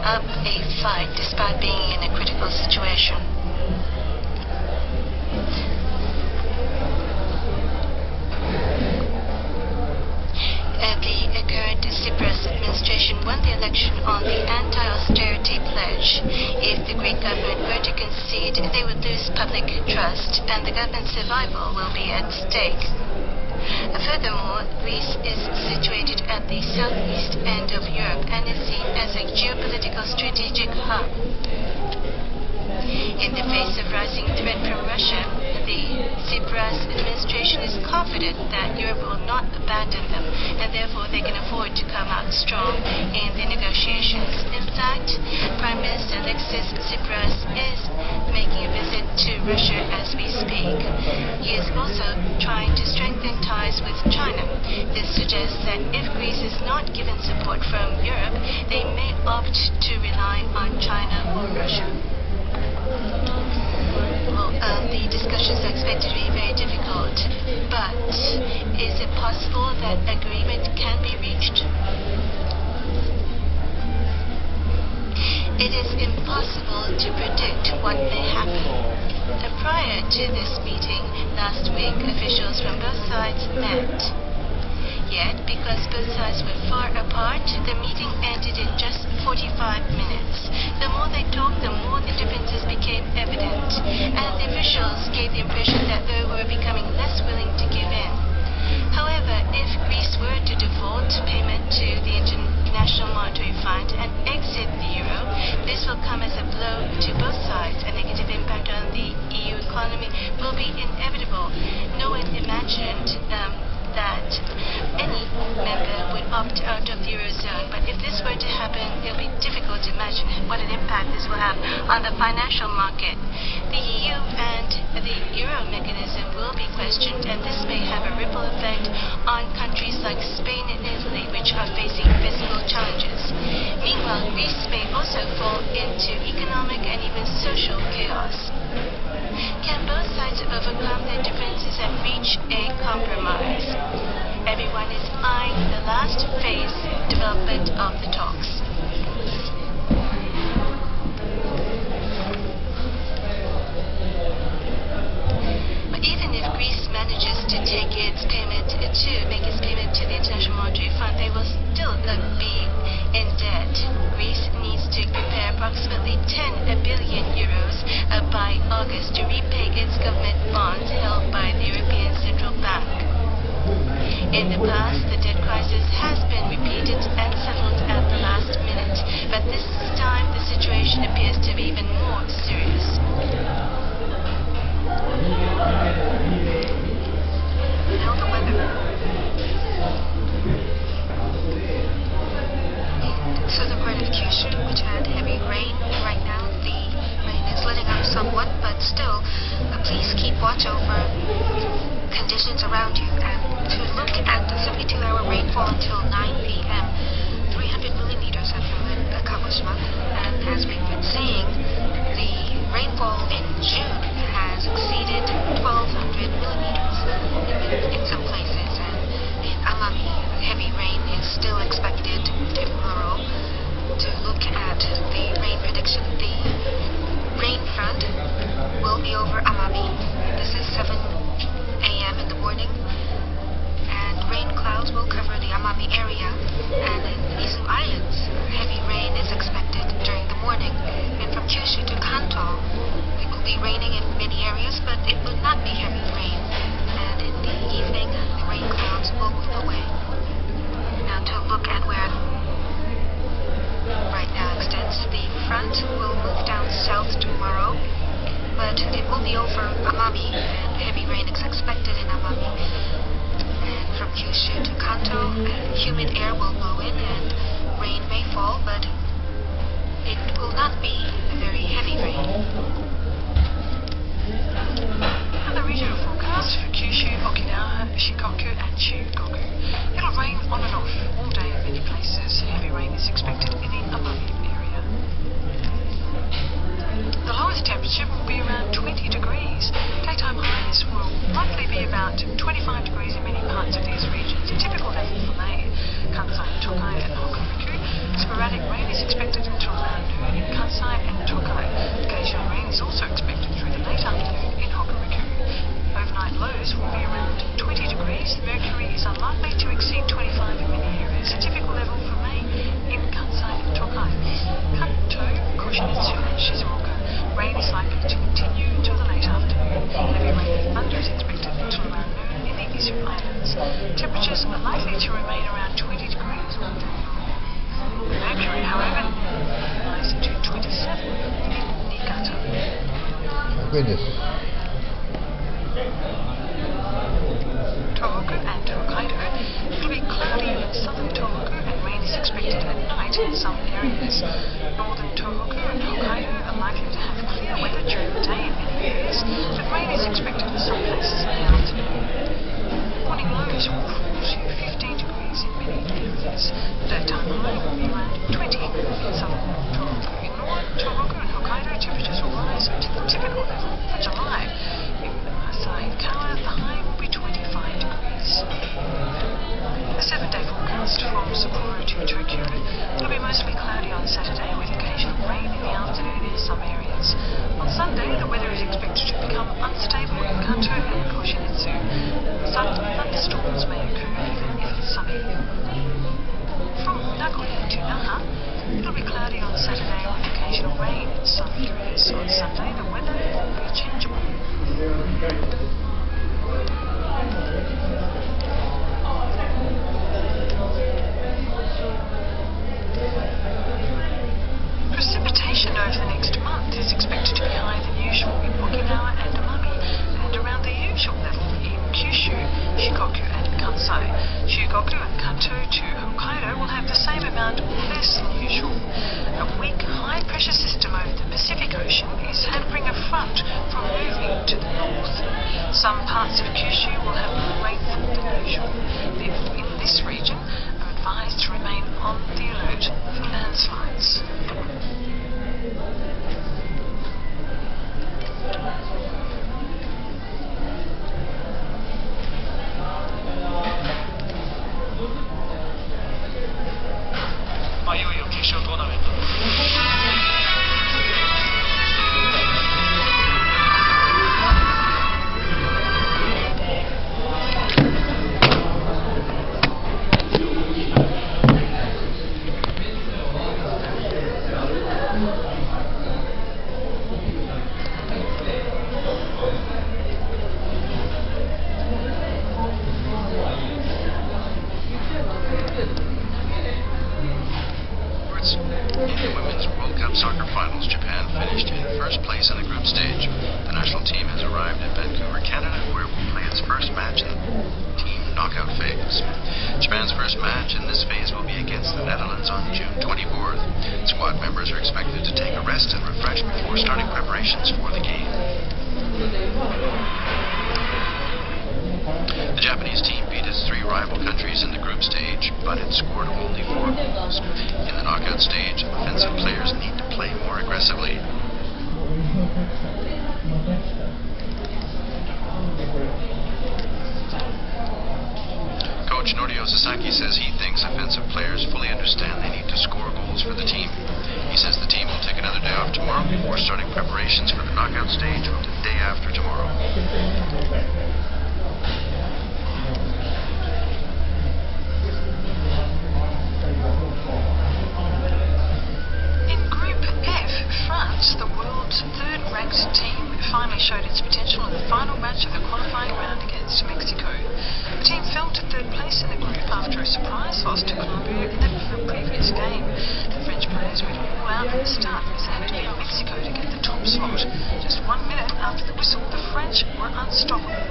up a fight despite being in a critical situation. The current Tsipras administration won the election on the anti-austerity pledge. If the Greek government were to concede, they would lose public trust and the government's survival will be at stake. Furthermore, Greece is situated at the southeast end of Europe and is seen as a geopolitical strategic hub. In the face of rising threat from Russia, the Tsipras administration is confident that Europe will not abandon them, and therefore they can afford to come out strong in the negotiations. In fact, Prime Minister Alexis Tsipras is making a visit to Russia as we speak. He is also trying to strengthen ties with China. This suggests that if Greece is not given support from Europe, they may opt to rely on China or Russia. The discussions are expected to be very difficult, but is it possible that agreement can be reached? It is impossible to predict what may happen. Prior to this meeting last week, officials from both sides met. Yet, because both sides were far apart, the meeting ended in just 45 minutes. The more they talked, the more the differences became evident, and the officials gave the impression that they were becoming less willing to give in. However, if Greece were to default payment to the International Monetary Fund and exit the euro, this will come as a blow to both sides. A negative impact on the EU economy will be inevitable. No one imagined that any member would opt out of the Eurozone, but if this were to happen, it will be difficult to imagine what an impact this will have on the financial market. The EU and the Euro mechanism will be questioned, and this may have a ripple effect on countries like Spain and Italy, which are facing fiscal challenges. Meanwhile, Greece may also fall into economic and even social chaos. Can both sides overcome their differences and reach a compromise? Everyone is eyeing the last phase development of the talks. But even if Greece manages to make its payment to the International Monetary Fund, they will still be in debt. Greece needs to prepare approximately 10 billion euros by August to repay its government bonds held by the European Central Bank. In the past, the debt crisis has been repeated and settled at the last minute, but this time the situation appears to be even more serious. Now the weather. In southern part of Kyushu, which had heavy rain, right now the rain is letting up somewhat, but still, please keep watch over conditions around you. And to look at the 72-hour rainfall until 9 p.m., 300 millimeters have fallen in Kagoshima, and as we've been seeing, the rainfall in June has exceeded 1,200 millimeters in some places, and in Amami, heavy rain is still expected tomorrow. To look at the rain prediction, the rain front will be over Amami. This is 7 a.m. in the morning, and rain clouds will cover the Amami area, and in Izu Islands, heavy rain is expected during the morning. And from Kyushu to Kanto, it will be raining in many areas, but it will not be heavy rain, and in the evening, the rain clouds will move away. Now to look at where right now extends, the front will move down south tomorrow, but it will be over Amami, and heavy rain is expected in Amami. And from Kyushu to Kanto, humid air will blow in and rain may fall, but it will not be a very heavy rain. And the regional forecast for Kyushu, Okinawa, Shikoku and Chugoku. It'll rain on and off all day in many places. Heavy rain is expected in the Amami area. The lowest temperature will be around 20 degrees. Daytime highs will likely be about 25 degrees in many parts of these regions, a typical level for May. Kansai, Tokai and Hokuriku. Sporadic rain is 100円です。Tohoku and Hokkaido. It'll be cloudy in southern Tohoku and rain is expected at night in some areas. Northern Tohoku and Hokkaido are likely to have clear weather during the day in many areas, but rain is expected in some places in the afternoon. Morning lows will fall to 15 degrees in many areas. The daytime high will be around 20 in southern Tohoku. In northern Tohoku and Hokkaido, temperatures will rise to the typical level for July. In Asahikawa, the high will be 25 degrees. A 7-day forecast from Sapporo to Tokyo. It'll be mostly cloudy on Saturday with occasional rain in the afternoon in some areas. On Sunday, the weather is expected to become unstable in Kanto and Koshinetsu. Thunderstorms may occur even if it's sunny. From Nagoya to Naha, it'll be cloudy on Saturday with occasional rain in some areas. On Sunday, the weather will be changeable. Precipitation over the next month is expected to be higher than usual in Okinawa and Amami, and around the usual level in Kyushu, Shikoku and Kansai. Shikoku and Kanto to Hokkaido will have the same amount or less than usual. A weak high-pressure system over the Pacific Ocean is hampering a front from moving to the north. Some parts of Kyushu will have more rainfall than usual. People in this region are advised to remain on the alert for landslides. Soccer finals, Japan finished in first place in the group stage. The national team has arrived in Vancouver, Canada, where it will play its first match in the team knockout phase. Japan's first match in this phase will be against the Netherlands on June 24th. Squad members are expected to take a rest and refresh before starting preparations for the game. The Japanese team beat its 3 rival countries in the group stage, but it scored only 4 goals. In the knockout stage, offensive players need to play more aggressively. Coach Norio Sasaki says he thinks offensive players fully understand they need to score goals for the team. He says the team will take another day off tomorrow before starting preparations for the knockout stage the day after tomorrow. The world's third-ranked team finally showed its potential in the final match of the qualifying round against Mexico. The team fell to third place in the group after a surprise loss to Colombia in the previous game. The French players went all out from the start as they had to beat Mexico to get the top slot. Just 1 minute after the whistle, the French were unstoppable.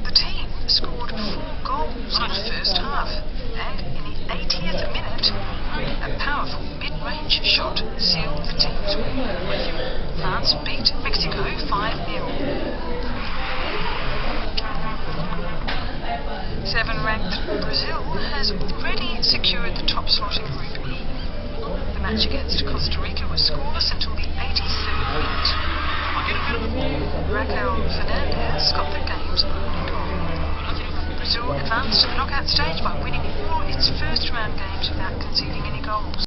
The team scored 4 goals in the first half, and in the 80th minute, a powerful mid-range shot sealed the team's win. France beat Mexico 5-0. 7th-ranked Brazil has already secured the top slot in Group E. The match against Costa Rica was scoreless until the 83rd minute. Raquel Fernandez got the game's only goal. Brazil advanced to the knockout stage by winning all